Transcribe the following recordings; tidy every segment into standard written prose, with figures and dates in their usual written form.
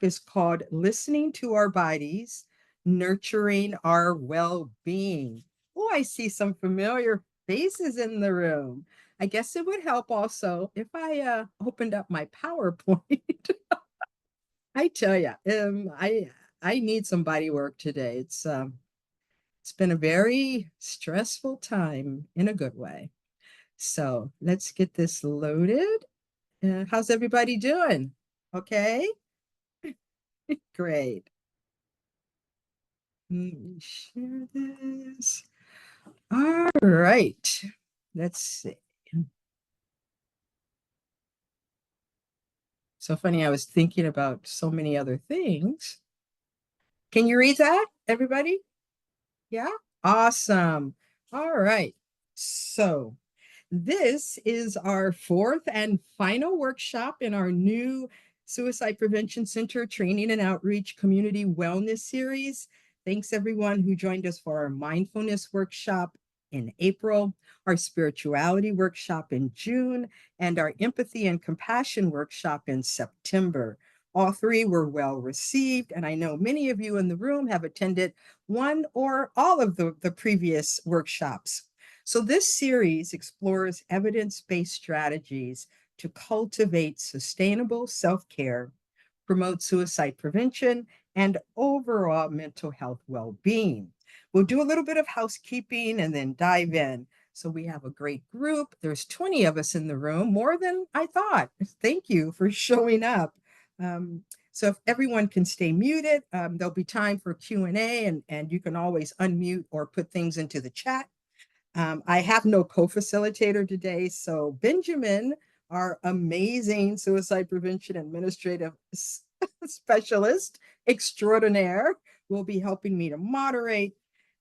is called Listening to Our Bodies, Nurturing Our Well-Being. Oh, I see some familiar faces in the room. I guess it would help also if I opened up my PowerPoint. I tell you, I need some body work today. It's been a very stressful time in a good way. So let's get this loaded. How's everybody doing? Okay, great. Let me share this. All right. Let's see. So funny, I was thinking about so many other things. Can you read that, everybody? Yeah? Awesome. All right. So this is our fourth and final workshop in our new Suicide Prevention Center Training and Outreach Community Wellness Series. Thanks everyone who joined us for our mindfulness workshop in April, our spirituality workshop in June, and our empathy and compassion workshop in September. All three were well received, and I know many of you in the room have attended one or all of the previous workshops. So this series explores evidence-based strategies to cultivate sustainable self-care, promote suicide prevention, and overall mental health well-being. We'll do a little bit of housekeeping and then dive in. So we have a great group. There's 20 of us in the room, more than I thought. Thank you for showing up. So if everyone can stay muted, there'll be time for Q&A, and you can always unmute or put things into the chat. I have no co-facilitator today, so Benjamin, our amazing suicide prevention administrative specialist extraordinaire, will be helping me to moderate.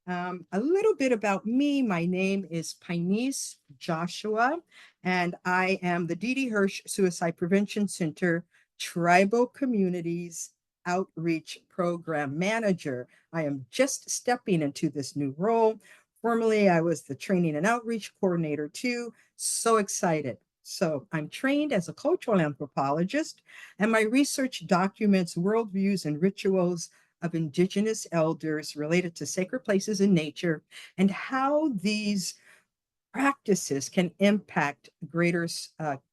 A little bit about me. My name is Pinese Joshua, and I am the Didi Hirsch Suicide Prevention Center Tribal Communities Outreach Program Manager. I am just stepping into this new role. Formerly, I was the Training and Outreach Coordinator too. So excited. So I'm trained as a cultural anthropologist, and my research documents worldviews and rituals of Indigenous elders related to sacred places in nature and how these practices can impact greater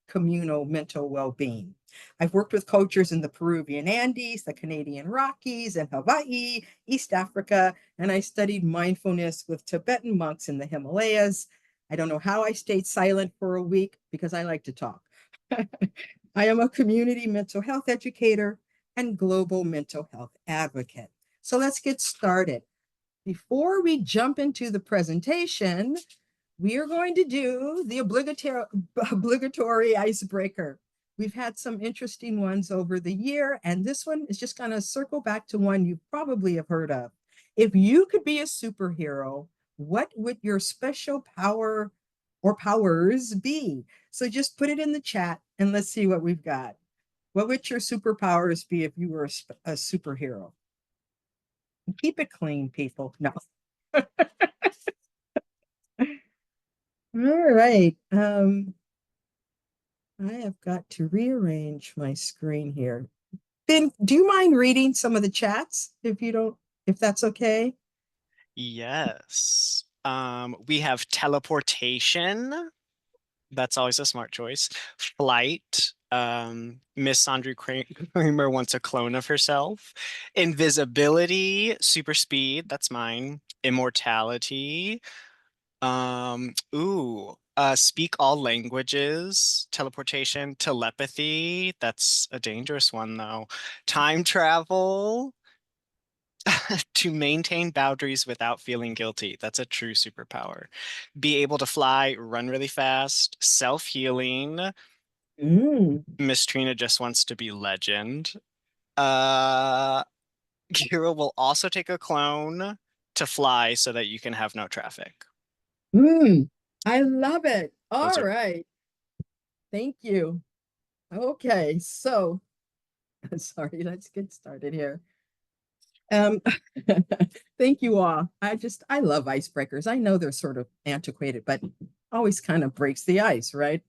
communal mental well-being. I've worked with cultures in the Peruvian Andes, the Canadian Rockies, and Hawaii, East Africa, and I studied mindfulness with Tibetan monks in the Himalayas. I don't know how I stayed silent for a week because I like to talk. I am a community mental health educator and global mental health advocate. So let's get started. Before we jump into the presentation, we are going to do the obligatory icebreaker. We've had some interesting ones over the year, and this one is just going to circle back to one you probably have heard of. If you could be a superhero, what would your special power or powers be? So just put it in the chat and let's see what we've got. What would your superpowers be if you were a superhero? Keep it clean, people. No. All right. I have got to rearrange my screen here. Ben, do you mind reading some of the chats if that's okay? Yes. We have teleportation. That's always a smart choice. Flight. Miss Sandra Kramer wants a clone of herself. Invisibility, super speed, that's mine. Immortality. Speak all languages, teleportation, telepathy. That's a dangerous one though. Time travel. To maintain boundaries without feeling guilty. That's a true superpower. Be able to fly, run really fast, self-healing. Mm. Miss Trina just wants to be legend. Uh, Kira will also take a clone to fly so that you can have no traffic. I love it. Those All are right. Thank you. Okay, so sorry, let's get started here. Um, thank you all. I love icebreakers. I know they're sort of antiquated, but always kind of breaks the ice, right?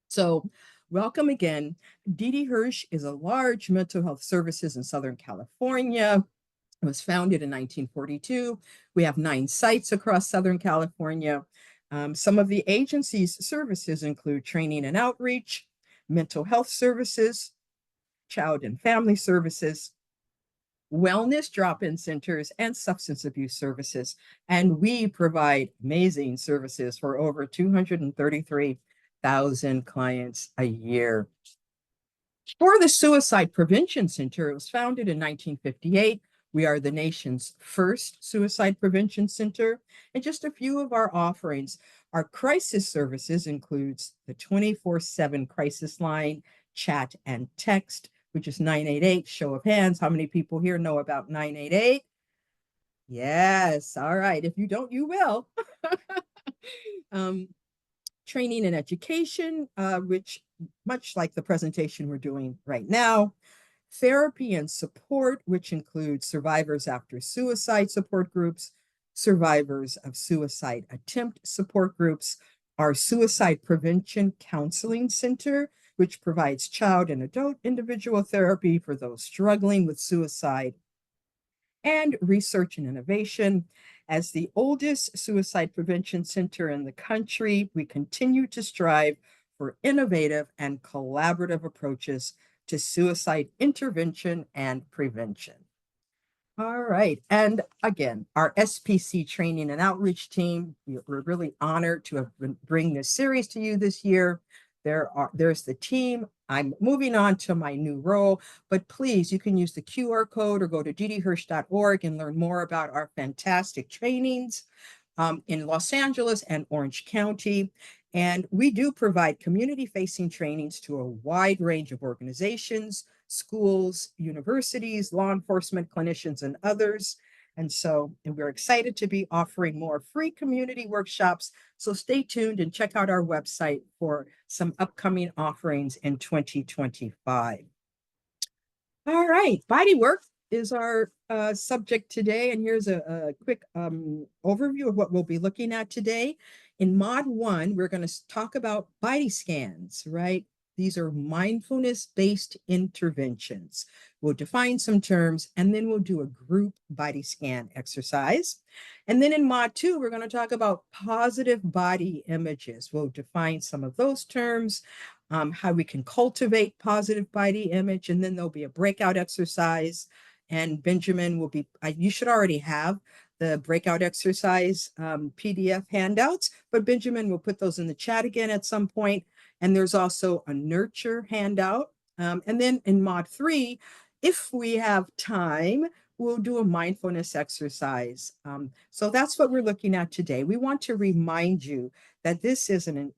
So Welcome again. Didi Hirsch is a large mental health services in Southern California. It was founded in 1942. We have 9 sites across Southern California. Some of the agency's services include training and outreach, mental health services, child and family services, wellness drop-in centers, and substance abuse services. And we provide amazing services for over 233,000 clients a year. For the Suicide Prevention Center, it was founded in 1958. We are the nation's first suicide prevention center. And just a few of our offerings. Our crisis services includes the 24/7 crisis line, chat and text, which is 988. Show of hands, how many people here know about 988? Yes, all right. If you don't, you will. um, Training and education, which much like the presentation we're doing right now, therapy and support, which includes survivors after suicide support groups, survivors of suicide attempt support groups, our suicide prevention counseling center, which provides child and adult individual therapy for those struggling with suicide, and research and innovation. As the oldest suicide prevention center in the country, we continue to strive for innovative and collaborative approaches to suicide intervention and prevention. All right. And again, our SPC training and outreach team, we're really honored to have bring this series to you this year. There's the team. I'm moving on to my new role, but please, you can use the QR code or go to ddhirsch.org and learn more about our fantastic trainings in Los Angeles and Orange County. And we do provide community-facing trainings to a wide range of organizations, schools, universities, law enforcement, clinicians, and others. And we're excited to be offering more free community workshops. So stay tuned and check out our website for some upcoming offerings in 2025. All right, body work is our subject today. And here's a quick overview of what we'll be looking at today. In Mod 1, we're going to talk about body scans, right? These are mindfulness-based interventions. We'll define some terms, and then we'll do a group body scan exercise. And then in Mod 2, we're going to talk about positive body images. We'll define some of those terms, how we can cultivate positive body image, and then there'll be a breakout exercise. And Benjamin will be, you should already have the breakout exercise PDF handouts, but Benjamin will put those in the chat again at some point. And there's also a nurture handout. And then in Mod 3, if we have time, we'll do a mindfulness exercise. So that's what we're looking at today. We want to remind you that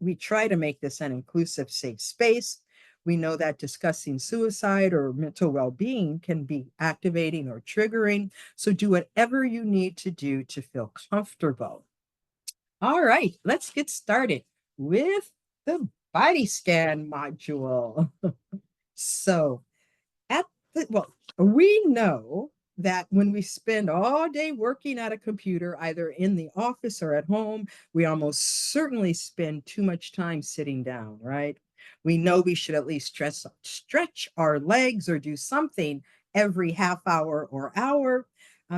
we try to make this an inclusive, safe space. We know that discussing suicide or mental well-being can be activating or triggering. So do whatever you need to do to feel comfortable. All right, let's get started with the body scan module. So we know that when we spend all day working at a computer, either in the office or at home, we almost certainly spend too much time sitting down, right? We know we should at least stretch our legs or do something every half hour or hour,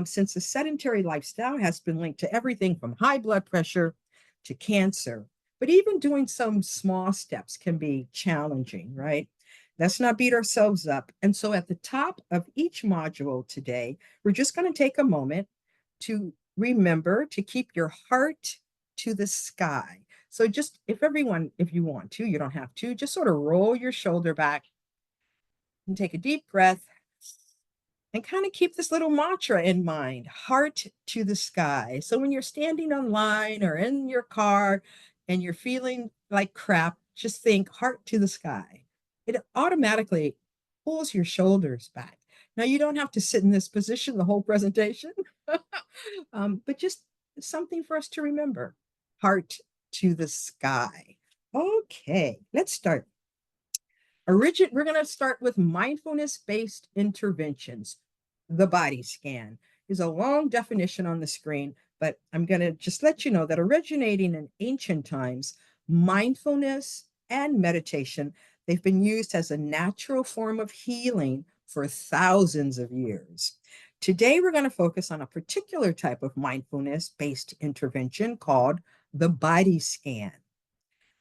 since a sedentary lifestyle has been linked to everything from high blood pressure to cancer. But even doing some small steps can be challenging, right? Let's not beat ourselves up. And so at the top of each module today, we're just going to take a moment to remember to keep your heart to the sky. So just if you want to, you don't have to, just sort of roll your shoulder back and take a deep breath and kind of keep this little mantra in mind, heart to the sky. So when you're standing online or in your car and you're feeling like crap, just think heart to the sky. It automatically pulls your shoulders back. Now, you don't have to sit in this position the whole presentation, but just something for us to remember, heart to the sky. Okay, let's start. We're going to start with mindfulness-based interventions. The body scan is a long definition on the screen, but I'm going to just let you know that originating in ancient times, mindfulness and meditation, They've been used as a natural form of healing for thousands of years. Today, we're going to focus on a particular type of mindfulness based intervention called the body scan.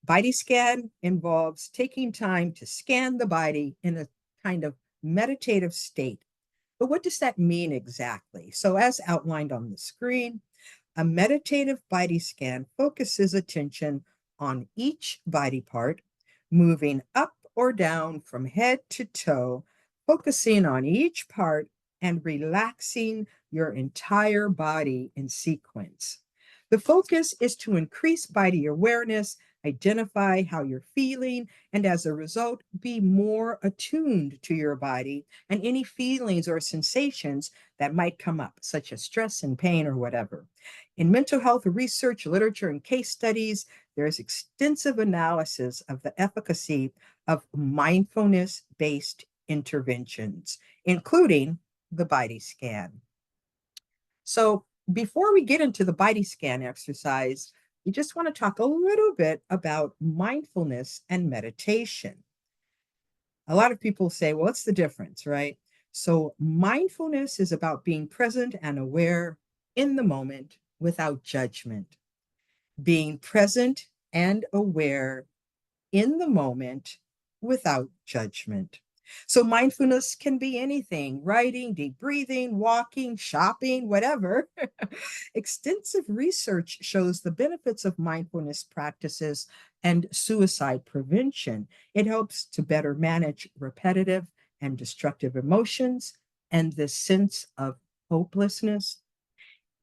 Body scan involves taking time to scan the body in a kind of meditative state. But what does that mean exactly? So, as outlined on the screen, a meditative body scan focuses attention on each body part, moving up or down from head to toe, focusing on each part and relaxing your entire body in sequence. The focus is to increase body awareness, identify how you're feeling, and as a result, be more attuned to your body and any feelings or sensations that might come up, such as stress and pain or whatever. In mental health research, literature, and case studies, there is extensive analysis of the efficacy of mindfulness based interventions, including the body scan. So, before we get into the body scan exercise, we just want to talk a little bit about mindfulness and meditation. A lot of people say, well, what's the difference, right? So, mindfulness is about being present and aware in the moment without judgment, being present and aware in the moment without judgment. So, mindfulness can be anything: writing, deep breathing, walking, shopping, whatever. Extensive research shows the benefits of mindfulness practices and suicide prevention. It helps to better manage repetitive and destructive emotions and the sense of hopelessness.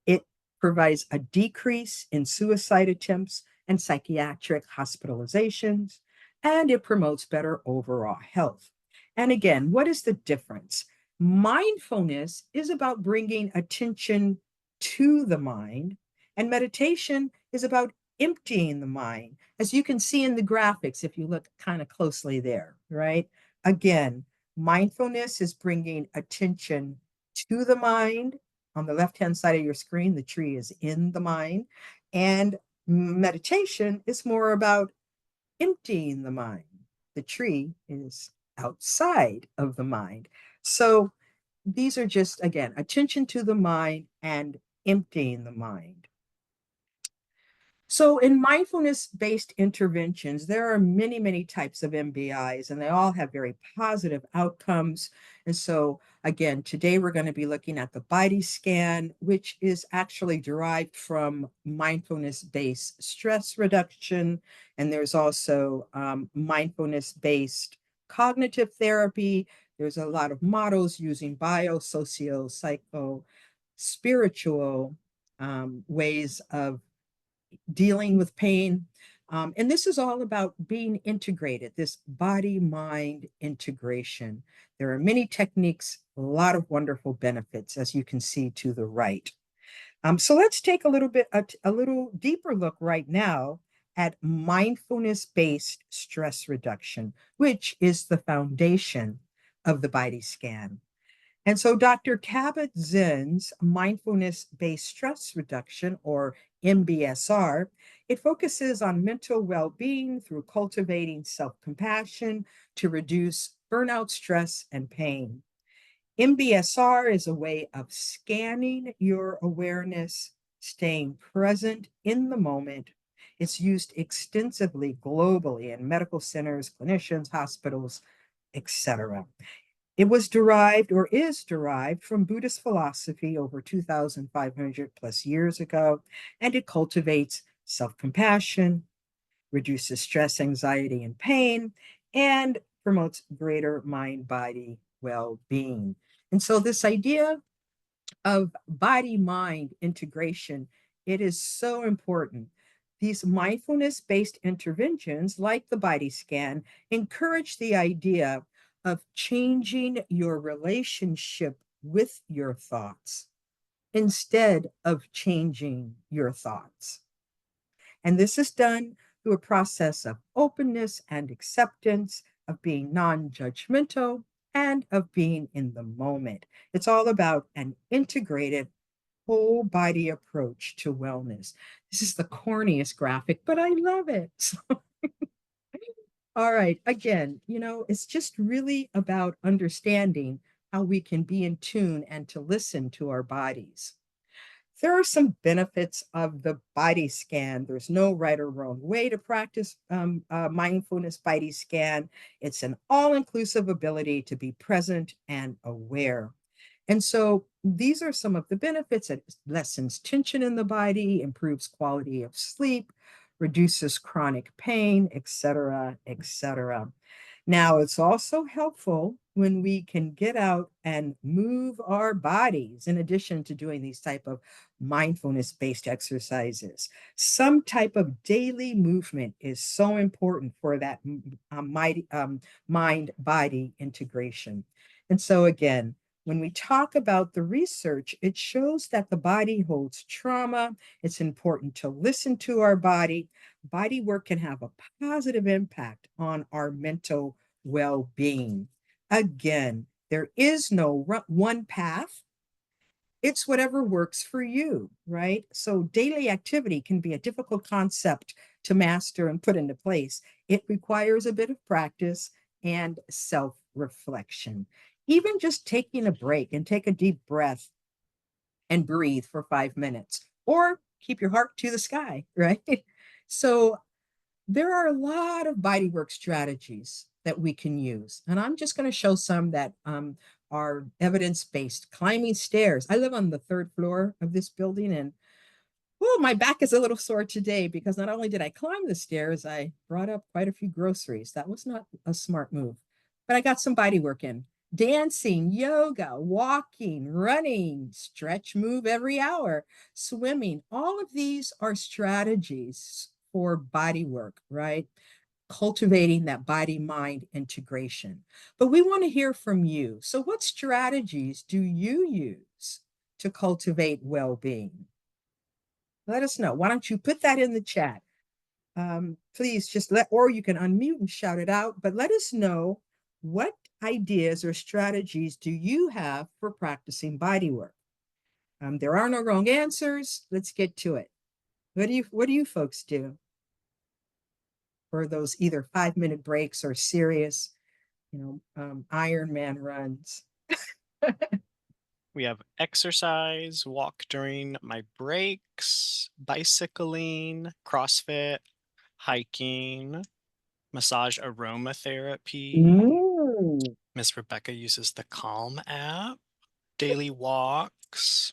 It provides a decrease in suicide attempts and psychiatric hospitalizations, and it promotes better overall health. And again, what is the difference? Mindfulness is about bringing attention to the mind, and meditation is about emptying the mind, as you can see in the graphics if you look kind of closely there, right? Again, mindfulness is bringing attention to the mind. On the left-hand side of your screen, the tree is in the mind. And meditation is more about emptying the mind. The tree is outside of the mind. So these are just, again, attention to the mind and emptying the mind. So, in mindfulness based interventions, there are many, many types of MBIs, and they all have very positive outcomes. And so, again, today we're going to be looking at the body scan, which is actually derived from mindfulness based stress reduction. And there's also mindfulness based cognitive therapy. There's a lot of models using bio, socio, psycho, spiritual ways of dealing with pain. And this is all about being integrated, this body mind integration. There are many techniques, a lot of wonderful benefits, as you can see to the right. So let's take a little deeper look right now at mindfulness based stress reduction, which is the foundation of the body scan. And so Dr. Kabat-Zinn's mindfulness-based stress reduction, or MBSR, it focuses on mental well-being through cultivating self-compassion to reduce burnout, stress, and pain. MBSR is a way of scanning your awareness, staying present in the moment. It's used extensively globally in medical centers, clinicians, hospitals, etc. It was derived or is derived from Buddhist philosophy over 2,500 plus years ago, and it cultivates self compassion, reduces stress, anxiety, and pain, and promotes greater mind body well being. And so, this idea of body mind integration, it is so important. These mindfulness based interventions, like the body scan, encourage the idea of changing your relationship with your thoughts instead of changing your thoughts. And this is done through a process of openness and acceptance, of being non judgmental, and of being in the moment. It's all about an integrated whole body approach to wellness. This is the corniest graphic, but I love it. All right. Again, it's just really about understanding how we can be in tune and to listen to our bodies. There are some benefits of the body scan. There's no right or wrong way to practice mindfulness body scan. It's an all inclusive ability to be present and aware. And so these are some of the benefits. It lessens tension in the body, improves quality of sleep, reduces chronic pain, etc., etc. Now, it's also helpful when we can get out and move our bodies in addition to doing these type of mindfulness-based exercises. Some type of daily movement is so important for that mind-body integration. And so again, when we talk about the research, it shows that the body holds trauma. It's important to listen to our body. Body work can have a positive impact on our mental well-being. Again, there is no one path. It's whatever works for you, right? So daily activity can be a difficult concept to master and put into place. It requires a bit of practice and self-reflection. Even just taking a break and take a deep breath and breathe for 5 minutes, or keep your heart to the sky, right? So there are a lot of bodywork strategies that we can use. And I'm just going to show some that are evidence-based. Climbing stairs. I live on the third floor of this building, and oh, my back is a little sore today because not only did I climb the stairs, I brought up quite a few groceries. That was not a smart move, but I got some body work in. Dancing, yoga, walking, running, stretch, move every hour, swimming. All of these are strategies for body work, right? Cultivating that body mind integration. But we want to hear from you. So, what strategies do you use to cultivate well being? Let us know. Why don't you put that in the chat? Please just or you can unmute and shout it out, but let us know what ideas or strategies do you have for practicing body work? There are no wrong answers. Let's get to it. What do you folks do for those either 5 minute breaks or serious, Ironman runs? We have exercise, walk during my breaks, bicycling, CrossFit, hiking, massage aromatherapy. Mm. Miss Rebecca uses the Calm app, daily walks,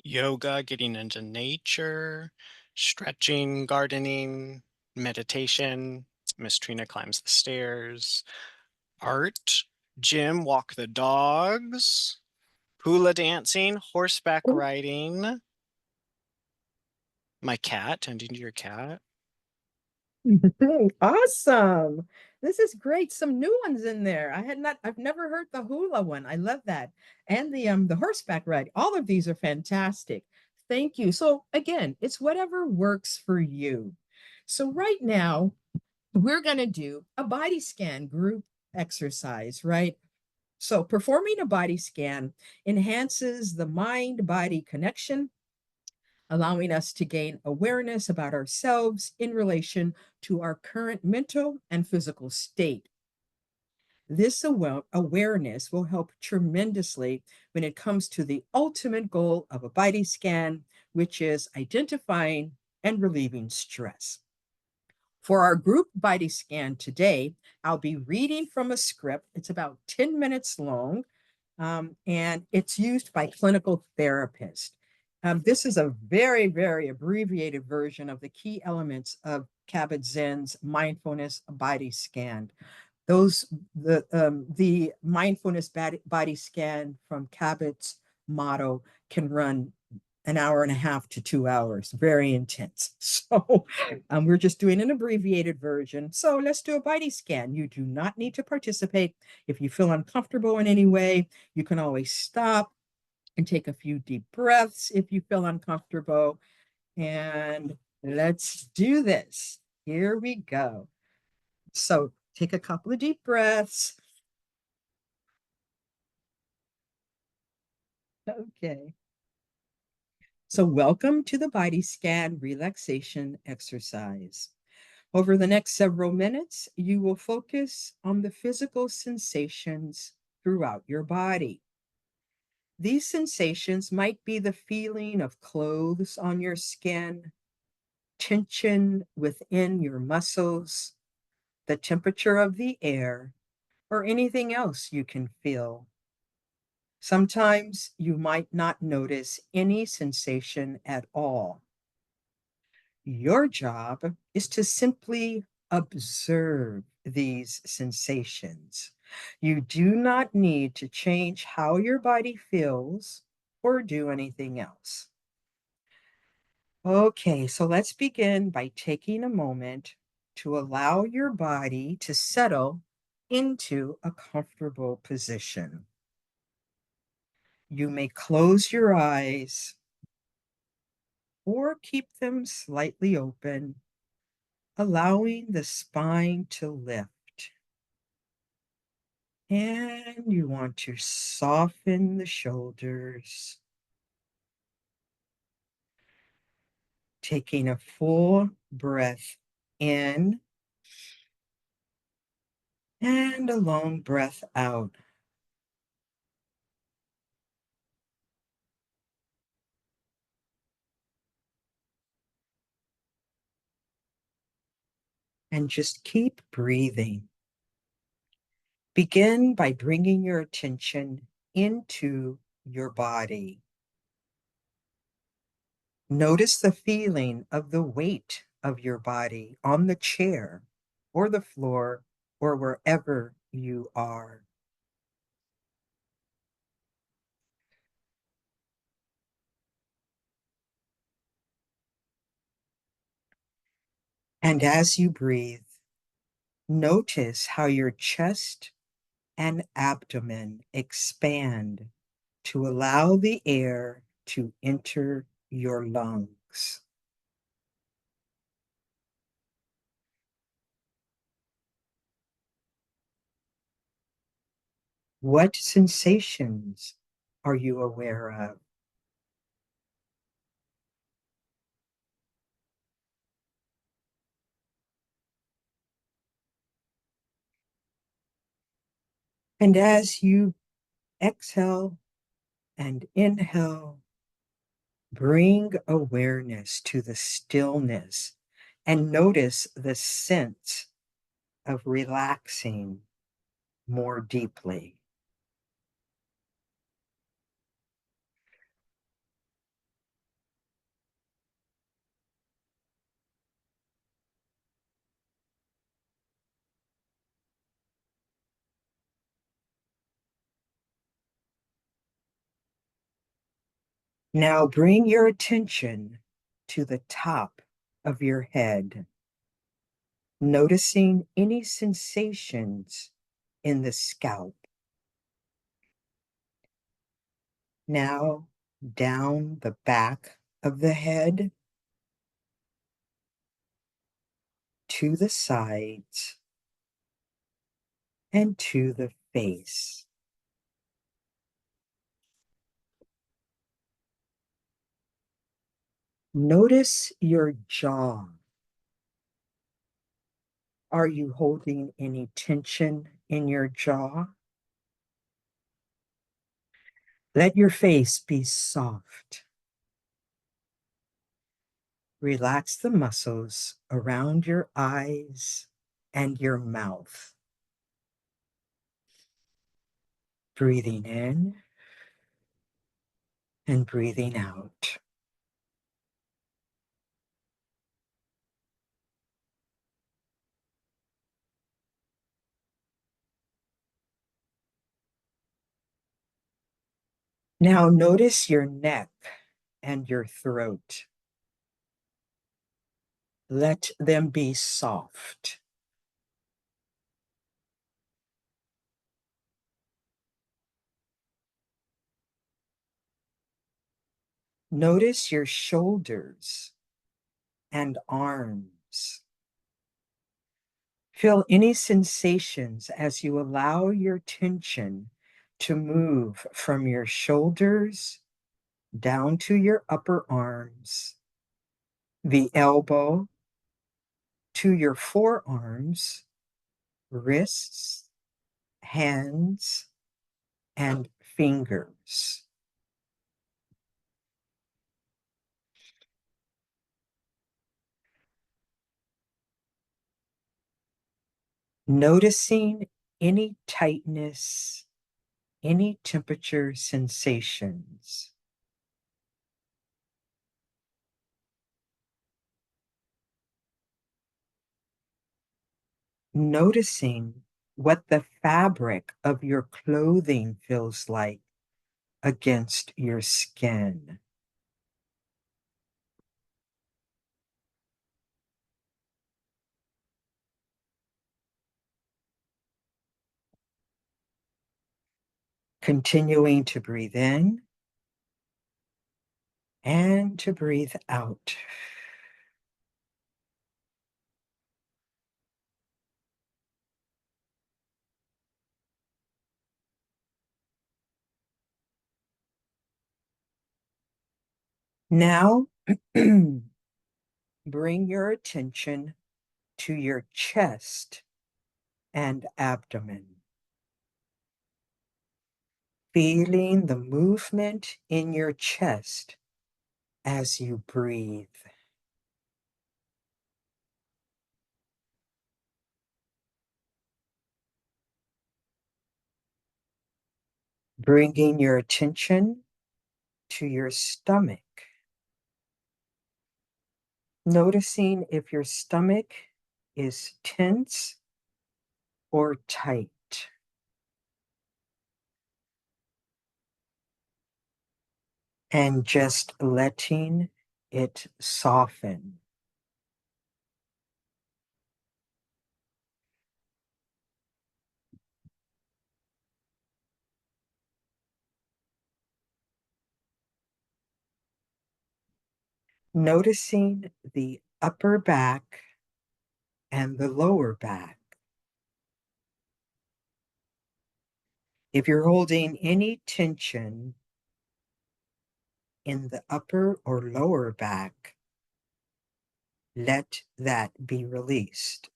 yoga, getting into nature, stretching, gardening, meditation. Miss Trina climbs the stairs, art, gym, walk the dogs, hula dancing, horseback riding, my cat, tending to your cat. Awesome. This is great. Some new ones in there. I've never heard the hula one. I love that. And the horseback ride. All of these are fantastic. Thank you. So again, it's whatever works for you. So right now, we're going to do a body scan group exercise, right? So performing a body scan enhances the mind-body connection, allowing us to gain awareness about ourselves in relation to our current mental and physical state. This awareness will help tremendously when it comes to the ultimate goal of a body scan, which is identifying and relieving stress. For our group body scan today, I'll be reading from a script. It's about 10 minutes long, and it's used by clinical therapists. This is a very, very abbreviated version of the key elements of Kabat-Zinn's mindfulness body scan. The mindfulness body scan from Cabot's motto can run an hour and a half to 2 hours, very intense. So we're just doing an abbreviated version. So let's do a body scan. You do not need to participate. If you feel uncomfortable in any way, you can always stop and take a few deep breaths if you feel uncomfortable. And let's do this. Here we go. So take a couple of deep breaths. Okay. So welcome to the body scan relaxation exercise. Over the next several minutes, you will focus on the physical sensations throughout your body. These sensations might be the feeling of clothes on your skin, tension within your muscles, the temperature of the air, or anything else you can feel. Sometimes you might not notice any sensation at all. Your job is to simply observe these sensations. You do not need to change how your body feels or do anything else. Okay, so let's begin by taking a moment to allow your body to settle into a comfortable position. You may close your eyes or keep them slightly open, allowing the spine to lift. And you want to soften the shoulders, taking a full breath in and a long breath out. And just keep breathing. Begin by bringing your attention into your body. Notice the feeling of the weight of your body on the chair or the floor or wherever you are. And as you breathe, notice how your chest and abdomen expand to allow the air to enter your lungs. What sensations are you aware of? And as you exhale and inhale, bring awareness to the stillness and notice the sense of relaxing more deeply. Now bring your attention to the top of your head, noticing any sensations in the scalp. Now down the back of the head to the sides and to the face. Notice your jaw. Are you holding any tension in your jaw? Let your face be soft. Relax the muscles around your eyes and your mouth. Breathing in and breathing out. Now notice your neck and your throat. Let them be soft. Notice your shoulders and arms. Feel any sensations as you allow your tension to move from your shoulders down to your upper arms, the elbow, to your forearms, wrists, hands, and fingers. Noticing any tightness, any temperature sensations. Noticing what the fabric of your clothing feels like against your skin. Continuing to breathe in and to breathe out. Now, bring your attention to your chest and abdomen, feeling the movement in your chest as you breathe. Bringing your attention to your stomach, noticing if your stomach is tense or tight. And just letting it soften. Noticing the upper back and the lower back. If you're holding any tension in the upper or lower back, let that be released.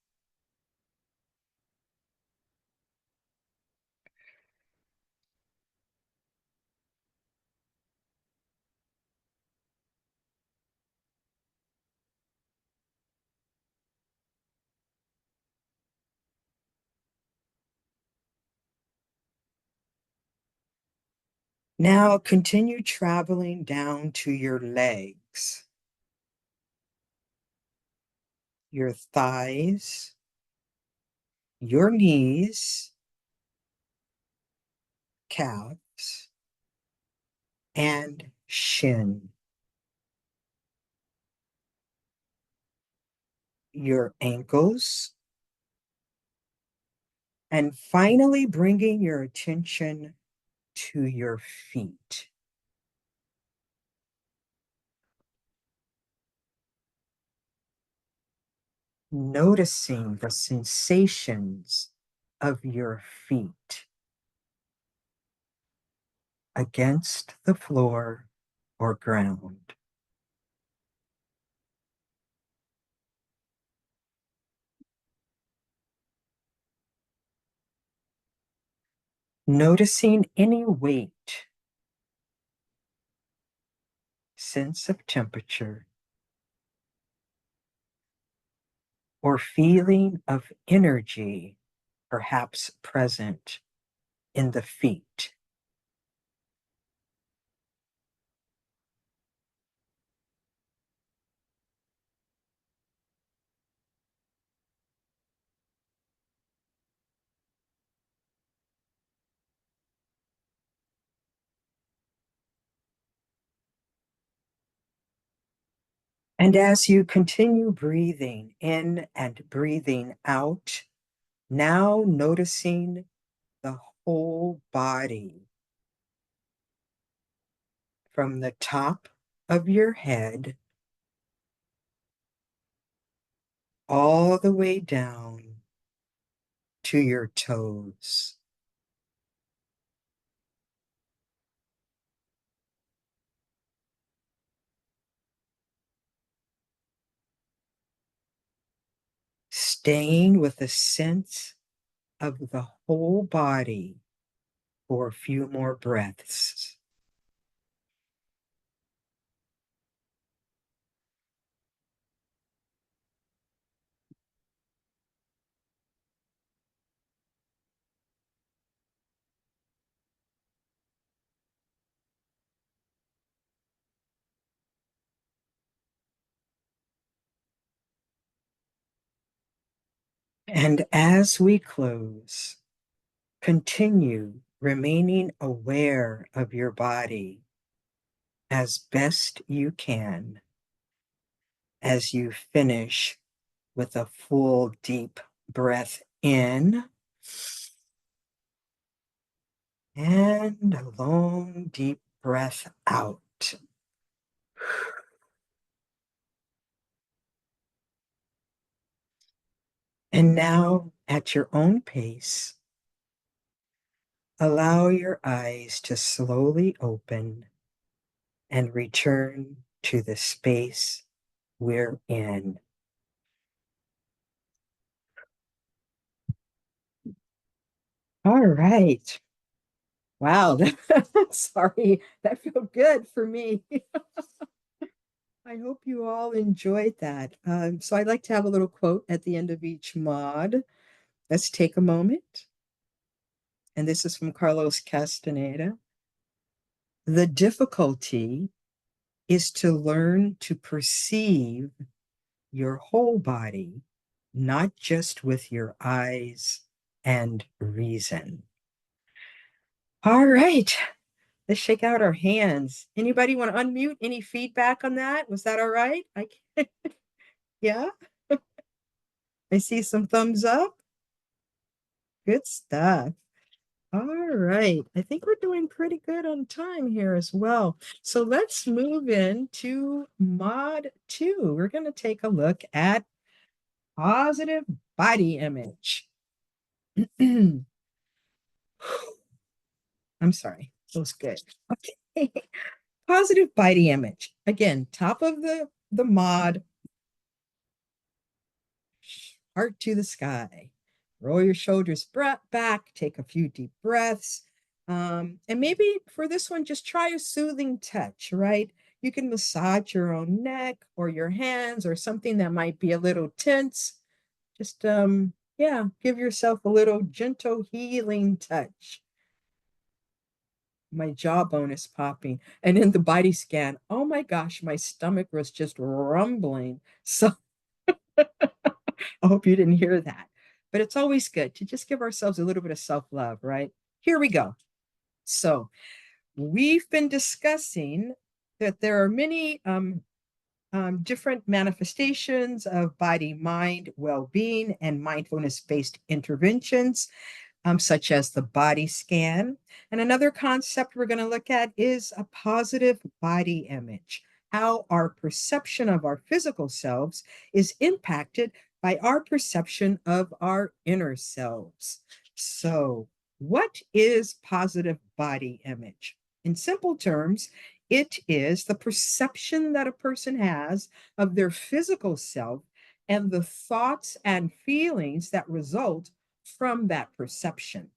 Now continue traveling down to your legs, your thighs, your knees, calves, and shin, your ankles, and finally bringing your attention to your feet. Noticing the sensations of your feet against the floor or ground. Noticing any weight, sense of temperature, or feeling of energy perhaps present in the feet. And as you continue breathing in and breathing out, now noticing the whole body from the top of your head all the way down to your toes. staying with a sense of the whole body for a few more breaths. And as we close, continue remaining aware of your body as best you can as you finish with a full deep breath in and a long deep breath out. And now, at your own pace, allow your eyes to slowly open and return to the space we're in. All right. Wow. Sorry, that felt good for me. I hope you all enjoyed that. So I'd like to have a little quote at the end of each mod. Let's take a moment. And this is from Carlos Castaneda. The difficulty is to learn to perceive your whole body, not just with your eyes and reason. All right, let's shake out our hands. Anybody want to unmute? Any feedback on that? Was that all right? Yeah, I see some thumbs up. Good stuff. All right. I think we're doing pretty good on time here as well. So let's move into mod 2. We're going to take a look at positive body image. I'm sorry. That was good. Okay. Positive body image. Again, top of the mod, heart to the sky. Roll your shoulders back, take a few deep breaths. And maybe for this one, just try a soothing touch, right? You can massage your own neck or your hands or something that might be a little tense. Just, yeah, give yourself a little gentle healing touch. My jawbone is popping. And in the body scan, oh my gosh, my stomach was just rumbling. So I hope you didn't hear that. But it's always good to just give ourselves a little bit of self love, right? Here we go. So, we've been discussing that there are many different manifestations of body mind well being and mindfulness based interventions, such as the body scan. And another concept we're going to look at is a positive body image, how our perception of our physical selves is impacted by our perception of our inner selves. So, what is positive body image? In simple terms, it is the perception that a person has of their physical self and the thoughts and feelings that result from that perception.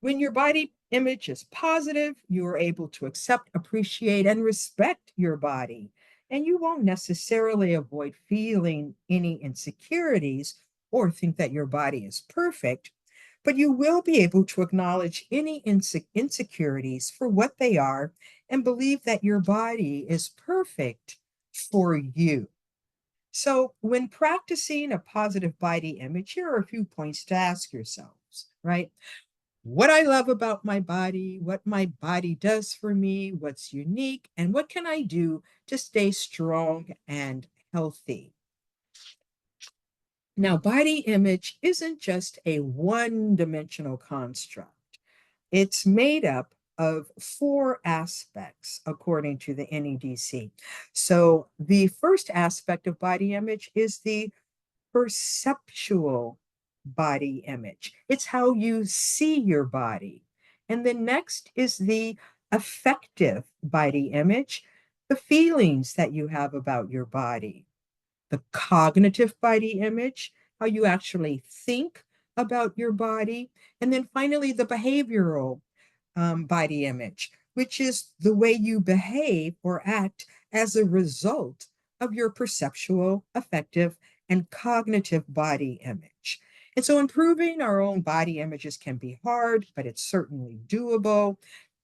When your body image is positive, you are able to accept, appreciate, and respect your body. And you won't necessarily avoid feeling any insecurities or think that your body is perfect, but you will be able to acknowledge any insecurities for what they are and believe that your body is perfect for you. So, when practicing a positive body image, here are a few points to ask yourselves, right? What I love about my body, what my body does for me, what's unique, and what can I do to stay strong and healthy? Now, body image isn't just a one dimensional construct. It's made up of four aspects, according to the NEDC. So, the first aspect of body image is the perceptual body image. It's how you see your body. And then next is the affective body image, the feelings that you have about your body. The cognitive body image how you actually think about your body. And then finally, the behavioral body image, which is the way you behave or act as a result of your perceptual, affective, and cognitive body image. And so improving our own body images can be hard, but it's certainly doable.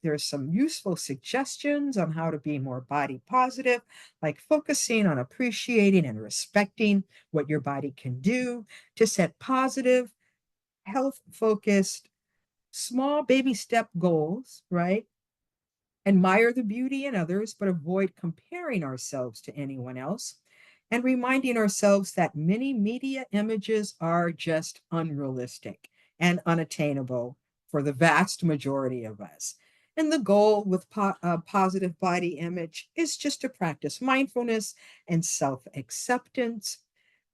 There's some useful suggestions on how to be more body positive, like focusing on appreciating and respecting what your body can do to set positive, health focused, small baby step goals, right? Admire the beauty in others, but avoid comparing ourselves to anyone else, and reminding ourselves that many media images are just unrealistic and unattainable for the vast majority of us. And the goal with positive body image is just to practice mindfulness and self acceptance,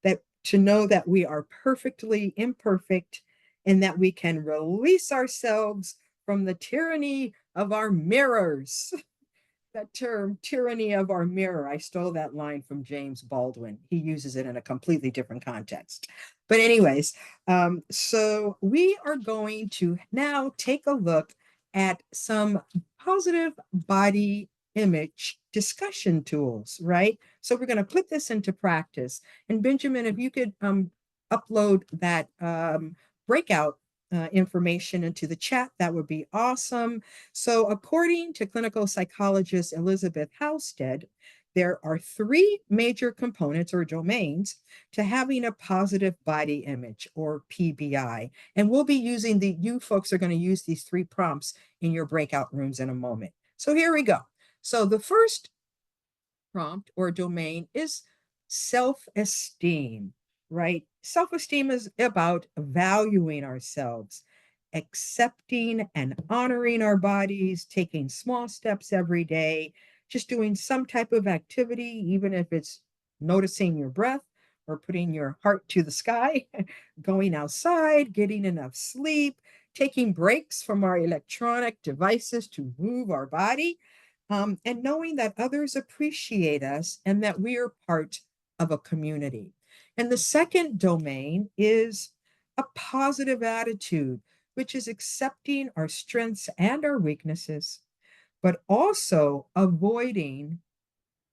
that to know that we are perfectly imperfect and that we can release ourselves from the tyranny of our mirrors. That term, tyranny of our mirror, I stole that line from James Baldwin. He uses it in a completely different context. But, anyways, so we are going to now take a look at some positive body image discussion tools, right? So, we're going to put this into practice. And, Benjamin, if you could upload that breakout information into the chat, that would be awesome. So, according to clinical psychologist Elizabeth Halstead, there are three major components or domains to having a positive body image or PBI. And we'll be using you folks are going to use these three prompts in your breakout rooms in a moment. So, here we go. So, the first prompt or domain is self esteem, right? Self esteem is about valuing ourselves, accepting and honoring our bodies, taking small steps every day, just doing some type of activity, even if it's noticing your breath or putting your heart to the sky, going outside, getting enough sleep, taking breaks from our electronic devices to move our body, and knowing that others appreciate us and that we are part of a community. And the second domain is a positive attitude, which is accepting our strengths and our weaknesses, but also avoiding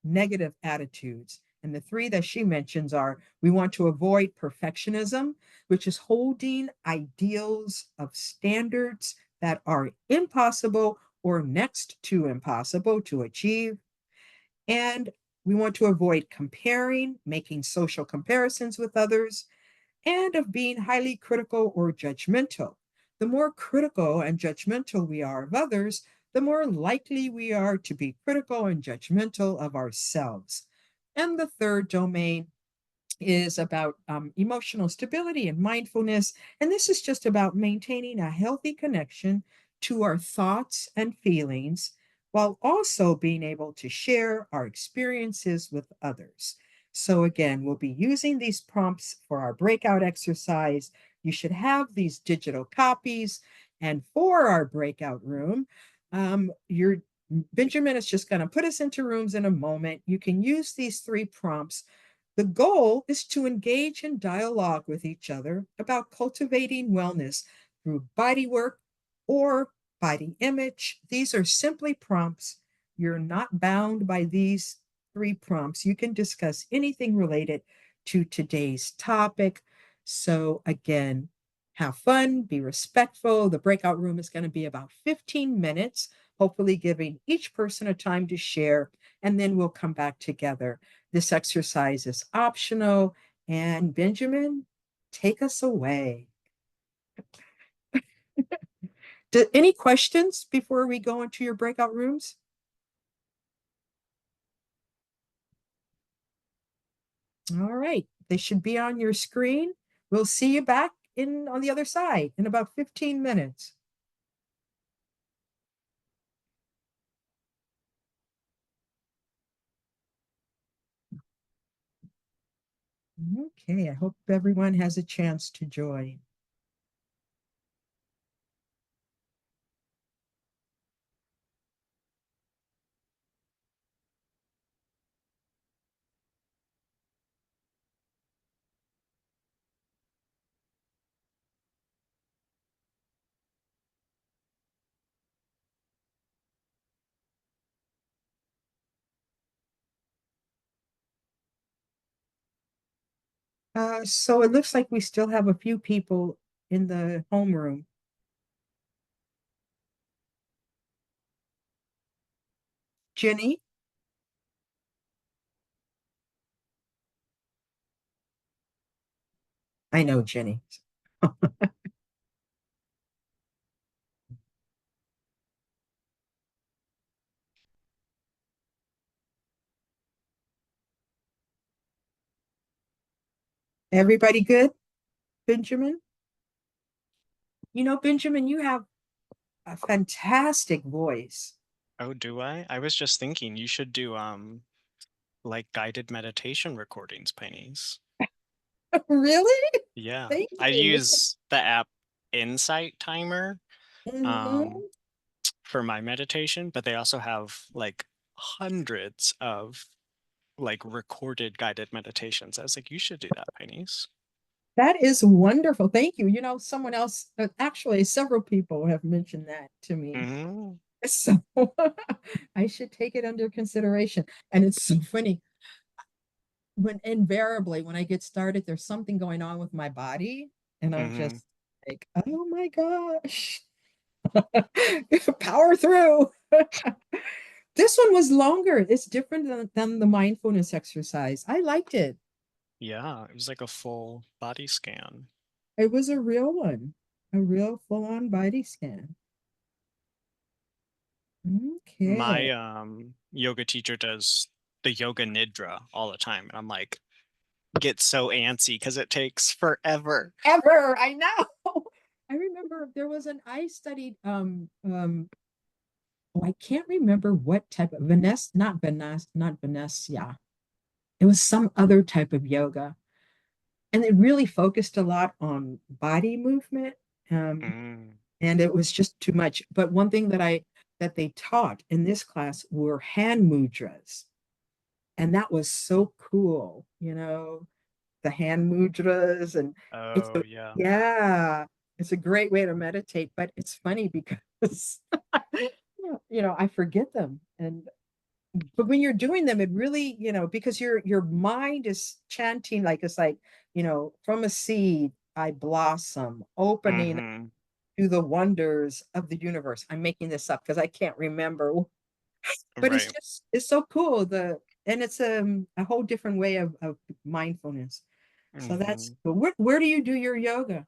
negative attitudes. And the three that she mentions are we want to avoid perfectionism, which is holding ideals of standards that are impossible or next to impossible to achieve. And we want to avoid comparing, making social comparisons with others, and of being highly critical or judgmental. The more critical and judgmental we are of others, the more likely we are to be critical and judgmental of ourselves. And the third domain is about emotional stability and mindfulness. And this is just about maintaining a healthy connection to our thoughts and feelings while also being able to share our experiences with others. So, again, we'll be using these prompts for our breakout exercise. You should have these digital copies. And for our breakout room, your Benjamin is just going to put us into rooms in a moment. You can use these three prompts. The goal is to engage in dialogue with each other about cultivating wellness through body work or body image. These are simply prompts. You're not bound by these three prompts. You can discuss anything related to today's topic. So, again, have fun, be respectful. The breakout room is going to be about 15 minutes, hopefully giving each person a time to share, and then we'll come back together. This exercise is optional. And Benjamin, take us away. Any questions before we go into your breakout rooms? All right, they should be on your screen. We'll see you back in on the other side in about 15 minutes. Okay, I hope everyone has a chance to join. So it looks like we still have a few people in the homeroom. Jenny, I know Jenny. Everybody good, Benjamin? You know, Benjamin, you have a fantastic voice. Oh, do I? I was just thinking you should do like guided meditation recordings, Pennies. Really? Yeah. Thank I you. use the app Insight Timer um Mhm. for my meditation, but they also have like hundreds of like recorded guided meditations. I was like, you should do that, Pennies. That is wonderful. Thank you. You know, someone else, actually, several people have mentioned that to me. Hmm. So I should take it under consideration. And it's so funny when invariably when I get started, there's something going on with my body, and I'm Hmm. just like, oh my gosh, power through. This one was longer. It's different than the mindfulness exercise. I liked it. Yeah, it was like a full body scan. It was a real one, a real full-on body scan. My Okay. yoga teacher does the yoga nidra all the time, and I'm like, get so antsy because it takes forever. Ever, I know. I remember there was an I studied oh, I can't remember what type of not Vanessa. It was some other type of yoga. And it really focused a lot on body movement. Um, Mm, and it was just too much. But one thing that they taught in this class were hand mudras. And that was so cool, you know, the hand mudras. And it's oh a, yeah. yeah, it's a great way to meditate. But it's funny because, you know, I forget them. And but when you're doing them, it really, you know, because your mind is chanting like it's like, you know, from a seed I blossom, opening Mm-hmm. to the wonders of the universe. I'm making this up because I can't remember, but it's Right. just it's so cool. The and it's a whole different way of mindfulness. So that's Mm-hmm. cool. Where do you do your yoga?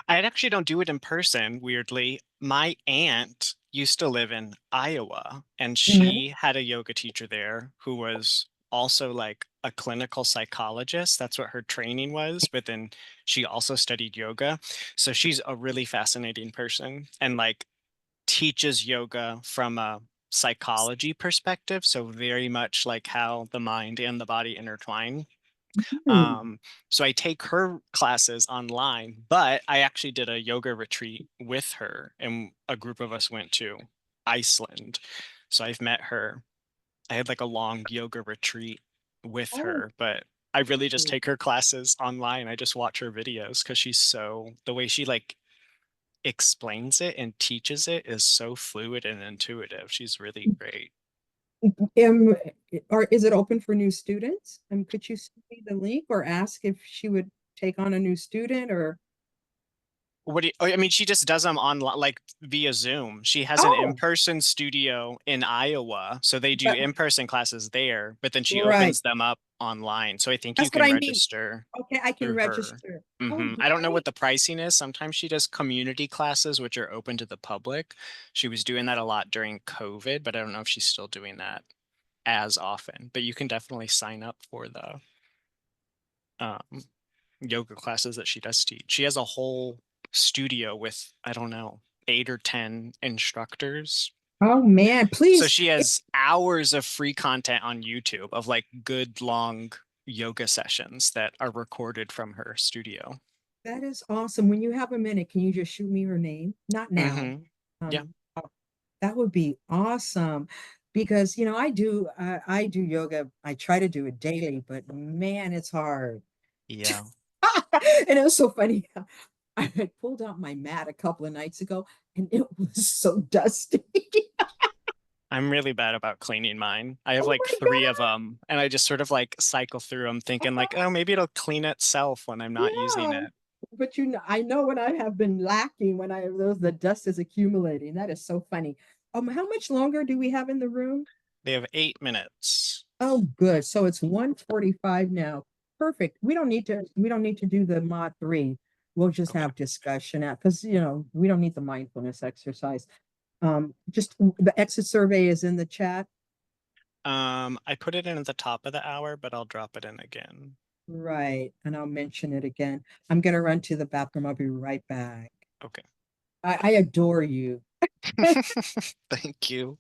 I actually don't do it in person, weirdly. My aunt used to live in Iowa, and Mhm. she had a yoga teacher there who was also like a clinical psychologist. That's what her training was, but then she also studied yoga. So she's a really fascinating person and like teaches yoga from a psychology perspective. So very much like how the mind and the body intertwine. Hmm. So I take her classes online, but I actually did a yoga retreat with her, and a group of us went to Iceland. So I've met her. I had like a long yoga retreat with Oh, her, but I really just take her classes online. I just watch her videos because she's so, the way she like explains it and teaches it is so fluid and intuitive. She's really great. um, or is it open for new students? Could you send me the link or ask if she would take on a new student or? What do you, oh, I mean, she just does them on like via Zoom. She has an Oh, in-person studio in Iowa, so they do but in-person classes there, but then she right. opens them up online. So I think you That's what can I mean. register Okay, I can through her. register. Oh, I don't know great. what the pricing is. Sometimes she does community classes, which are open to the public. She was doing that a lot during COVID, but I don't know if she's still doing that as often. But you can definitely sign up for the um, yoga classes that she does teach. She has a whole studio with, I don't know, 8 or 10 instructors. Oh man, So please. she has hours of free content on YouTube of like good long yoga sessions that are recorded from her studio. That is awesome. When you have a minute, can you just shoot me her name? Not now. Hmm. Yeah. Um, that would be awesome because you know I do yoga. I try to do it daily, but man, it's hard. Yeah. And it was so funny. I had pulled out my mat a couple of nights ago, and it was so dusty. I'm really bad about cleaning mine. I have Oh like my three of God. them, and I just sort of like cycle through them, thinking like, oh, maybe it'll clean itself when I'm not using Yeah. it. But I know when I have been lacking when the dust is accumulating. That is so funny. How much longer do we have in the room? They have 8 minutes. Oh, good. So it's 1:45 now. Perfect. We don't need to do the mod three. We'll just Okay. have discussion at because we don't need the mindfulness exercise. Just the exit survey is in the chat. I put it in at the top of the hour, but I'll drop it in again. Right. And I'll mention it again. I'm gonna run to the bathroom. I'll be right back. Okay. I adore you. Thank you.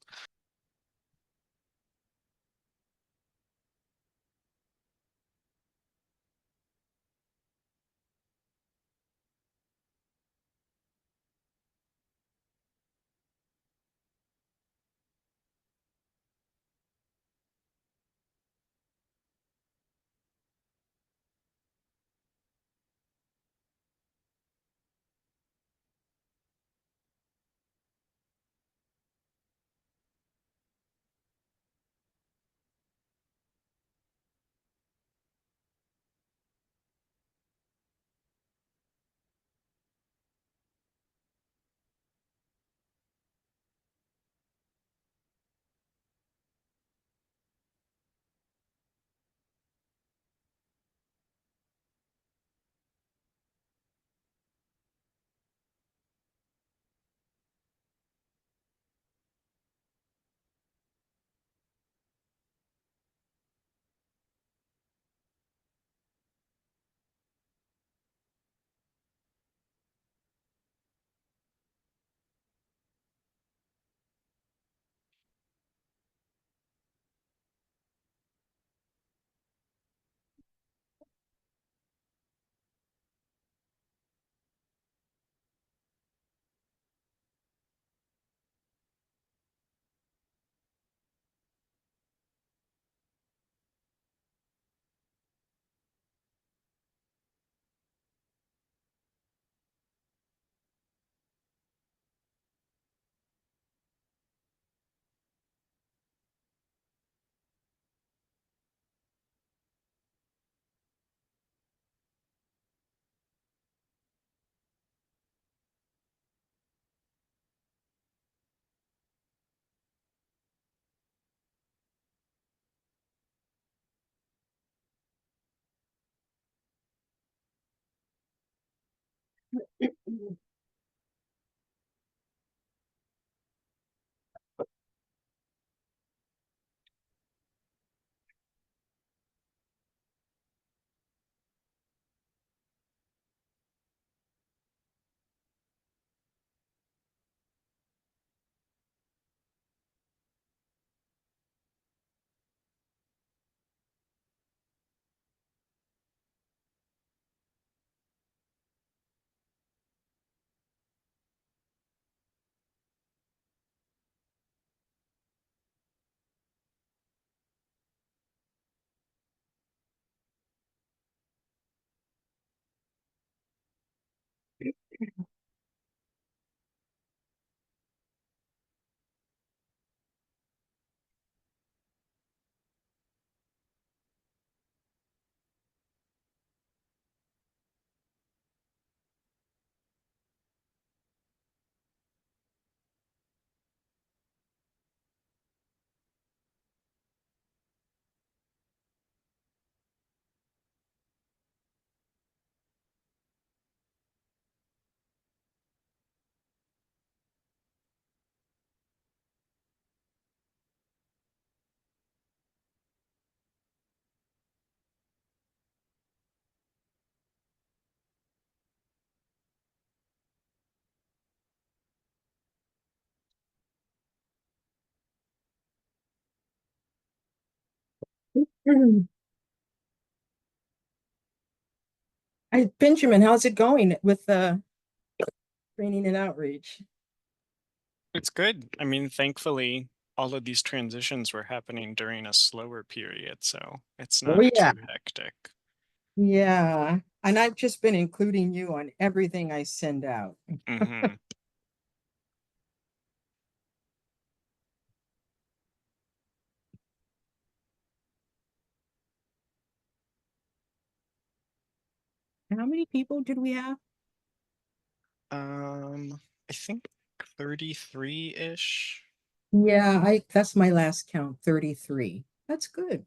Benjamin, how's it going with training and outreach? It's good. I mean, thankfully, all of these transitions were happening during a slower period, so it's Oh not yeah. too hectic. Yeah. And I've just been including you on everything I send out. Hmm. How many people did we have? I think 33-ish. Yeah, that's my last count, 33. That's good.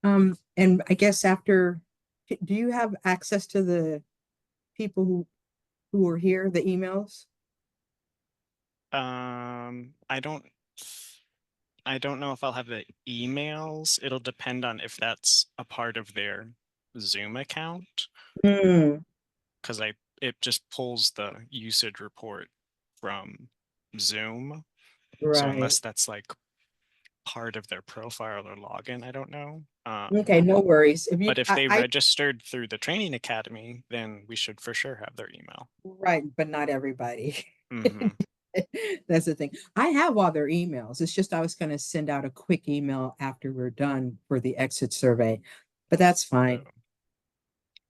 And I guess after, do you have access to the people who are here, the emails? Um, I don't I don't know if I'll have the emails. It'll depend on if that's a part of their Zoom account, Hmm, because I it just pulls the usage report from Zoom. So right. unless that's like part of their profile or login, I don't know. Okay, no worries. If you, But if they registered through the training academy, then we should for sure have their email. right, but not everybody. Hmm. That's the thing. I have all their emails. It's just I was going to send out a quick email after we're done for the exit survey, but that's fine.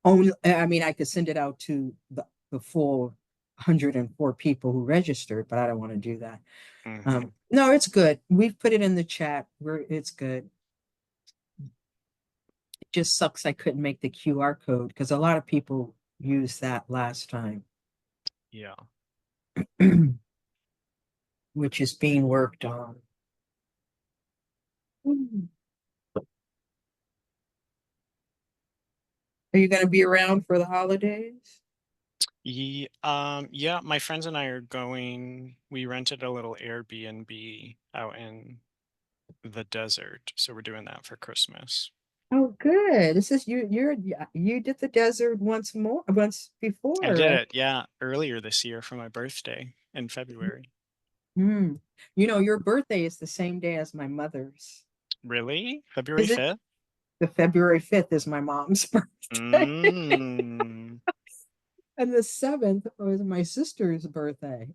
Only, I mean, I could send it out to the full 104 people who registered, but I don't want to do that. Hmm. No, it's good. We've put it in the chat. It's good. It just sucks I couldn't make the QR code because a lot of people used that last time, Yeah. which is being worked on. Are you going to be around for the holidays? Yeah, my friends and I are going. We rented a little Airbnb out in the desert, so we're doing that for Christmas. Oh, good. This is you did the desert once I before, did right? it, yeah, earlier this year for my birthday in February. Mm. You know, your birthday is the same day as my mother's. Really? February Is it? 5th? The February 5th is my mom's birthday. Mm. And the 7th was my sister's birthday.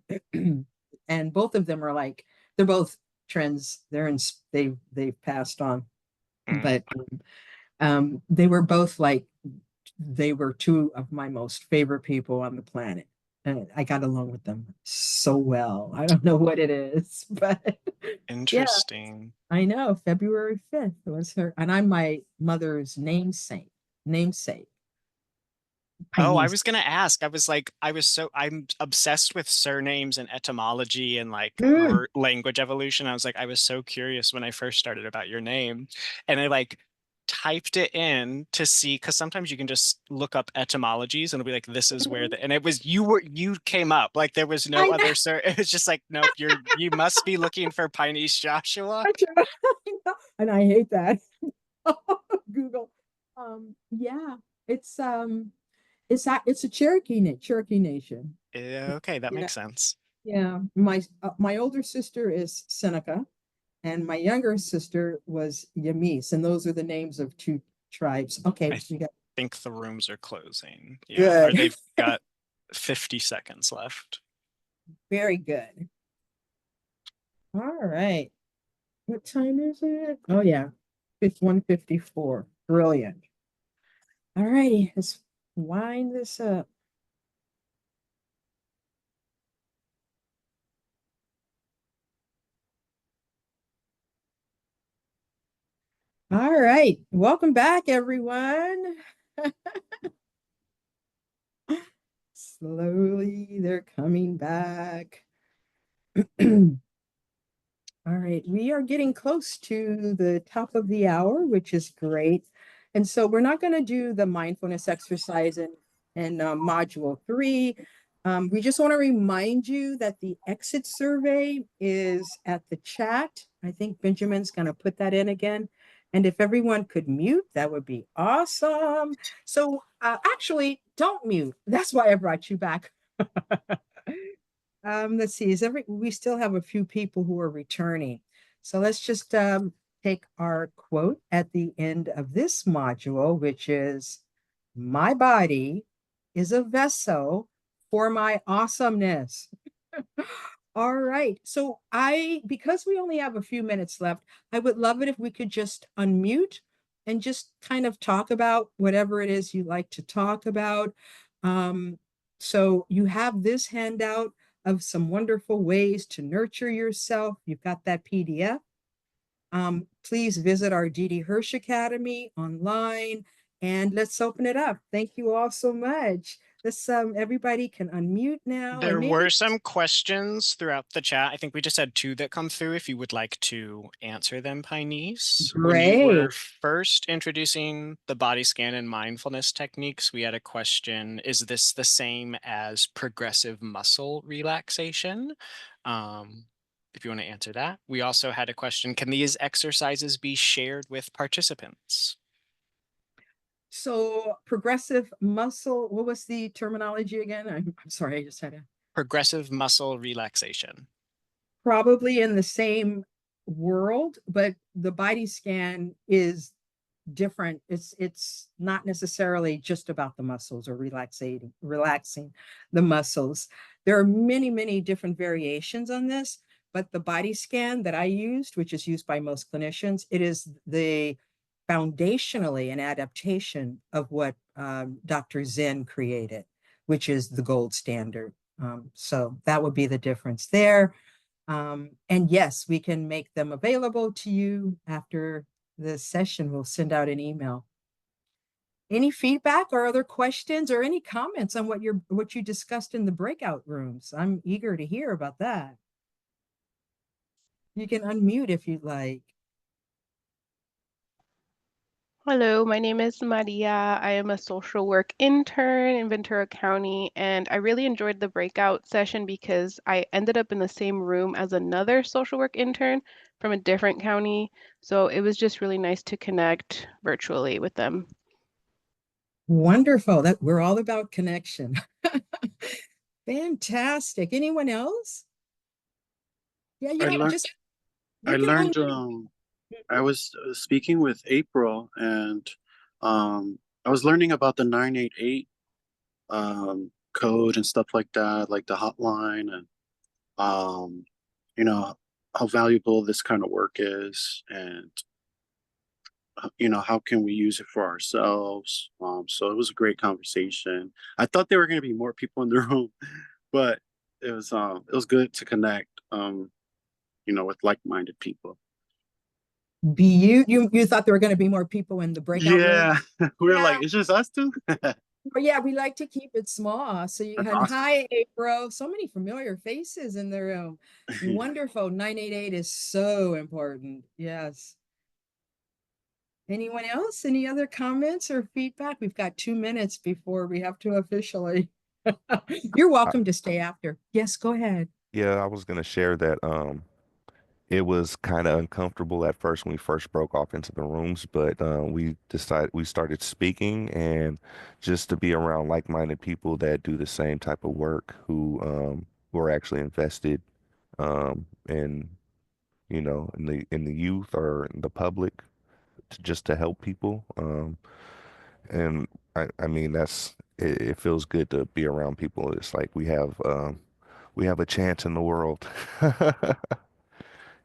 And both of them are like, they're both trends. They've passed on. Mm. But they were both like they were two of my most favorite people on the planet. And I got along with them so well. I don't know what it is, but yeah, Interesting. I know. February 5th was her, and I'm my mother's namesake, my Oh, I niece. was gonna ask. I was like, I'm obsessed with surnames and etymology and like Mm, word language evolution. I was like, I was so curious when I first started about your name. And I like typed it in to see because sometimes you can just look up etymologies and it'll be like, this is where the and it was you came up. Like there was no I know. other it was just like, nope, you must be looking for Piney's Joshua. And I hate that. Google. Yeah, it's it's a Cherokee Nation. Yeah, okay, that Yeah, makes sense. yeah. My older sister is Seneca, and my younger sister was Yamis, and those are the names of two tribes. Okay, I we got think the rooms are closing. Yeah, or good, they've got 50 seconds left. very good. All right, what time is it? Oh yeah, it's 1:54. Brilliant. All righty, let's wind this up. All right, welcome back, everyone. Slowly, they're coming back. All right, we are getting close to the top of the hour, which is great. And so we're not going to do the mindfulness exercise in module 3. We just want to remind you that the exit survey is at the chat. I think Benjamin's going to put that in again. And if everyone could mute, that would be awesome. So actually, don't mute. That's why I brought you back. Let's see, we still have a few people who are returning. So let's just take our quote at the end of this module, which is my body is a vessel for my awesomeness. All right. So because we only have a few minutes left, I would love it if we could just unmute and just kind of talk about whatever it is you like to talk about. So you have this handout of some wonderful ways to nurture yourself. You've got that PDF. Please visit our Didi Hirsch Academy online And let's open it up. Thank you all so much. Let's everybody can unmute now and There maybe were some questions throughout the chat. I think we just had two that come through. If you would like to answer them, Pineese. When you were great. first introducing the body scan and mindfulness techniques, we had a question, is this the same as progressive muscle relaxation? If you want to answer that. We also had a question, can these exercises be shared with participants? So progressive muscle, what was the terminology again? I'm sorry, I just had to Progressive muscle relaxation. probably in the same world, but the body scan is different. It's not necessarily just about the muscles or relaxing the muscles. There are many different variations on this, but the body scan that I used, which is used by most clinicians, it is the foundationally an adaptation of what Dr. Zen created, which is the gold standard. So that would be the difference there. And yes, we can make them available to you after the session. We'll send out an email. Any feedback or other questions or any comments on what you discussed in the breakout rooms? I'm eager to hear about that. You can unmute if you'd like. Hello, my name is Maria. I am a social work intern in Ventura County, and I really enjoyed the breakout session because I ended up in the same room as another social work intern from a different county. So it was just really nice to connect virtually with them. Wonderful. That we're all about connection. Fantastic. Anyone else? Yeah, you I don't learned just I you can learned unmute. I was speaking with April and I was learning about the 988 code and stuff like that, like the hotline and um you know how valuable this kind of work is and how can we use it for ourselves. So it was a great conversation. I thought there were going to be more people in the room, but it was good to connect with like-minded people. You thought there were going to be more people in the breakout room? Yeah, we were Yeah. like, it's just us two. Well, yeah, we like to keep it small. So you That's had awesome. hi, April. So many familiar faces in the room. Wonderful. 988 is so important. Yes. Anyone else? Any other comments or feedback? We've got 2 minutes before we have to officially. You're I, welcome to stay after. Yes, go ahead. yeah, I was gonna share that it was kind of uncomfortable at first when we first broke off into the rooms, but we started speaking and just to be around like-minded people that do the same type of work who are actually invested in in the youth or in the public just to help people. And I mean it feels good to be around people. It's like we have a chance in the world.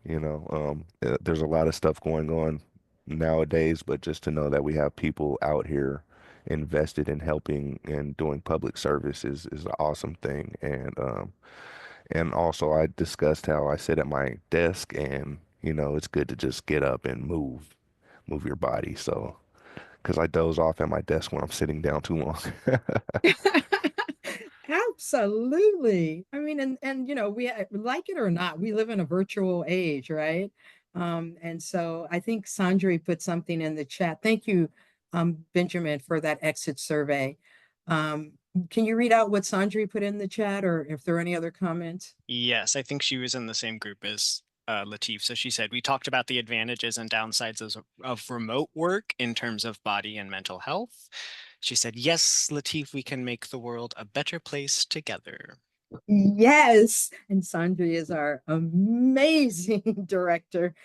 There's a lot of stuff going on nowadays, but just to know that we have people out here invested in helping and doing public service is an awesome thing. And also I discussed how I sit at my desk and, it's good to just get up and move your body. So, because I doze off at my desk when I'm sitting down too long. Absolutely. I mean, and we like it or not, we live in a virtual age, right? And so I think Sandri put something in the chat. Thank you, Benjamin, for that exit survey. Can you read out what Sandri put in the chat, or if there are any other comments? Yes, I think she was in the same group as Latif. So she said, we talked about the advantages and downsides of remote work in terms of body and mental health. She said, yes, Latif, we can make the world a better place together. Yes, and Sandri is our amazing director.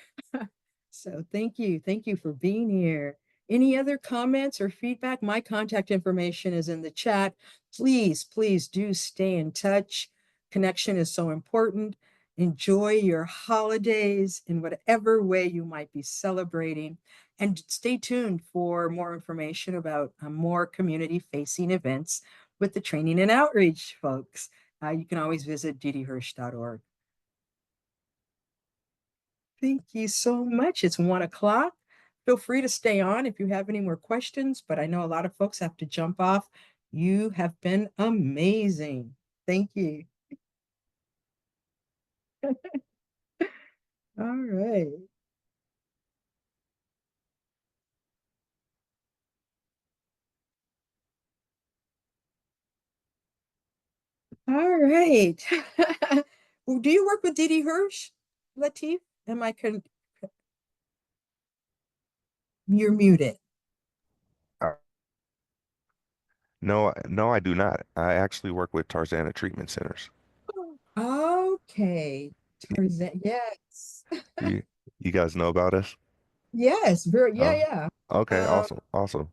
So thank you for being here. Any other comments or feedback? My contact information is in the chat. Please do stay in touch. Connection is so important. Enjoy your holidays in whatever way you might be celebrating. And stay tuned for more information about more community-facing events with the training and outreach folks. You can always visit ddhirsch.org. Thank you so much. It's 1 o'clock. Feel free to stay on if you have any more questions, but I know a lot of folks have to jump off. You have been amazing. Thank you. All right. All right. Well, do you work with Didi Hirsch, Latif? Am I con You're muted. Uh, no, no, I do not. I actually work with Tarzana Treatment Centers. Okay. Tarzan, yes. You, you guys know about us? Yes, very, yeah, Oh, yeah. okay, Um, awesome, awesome.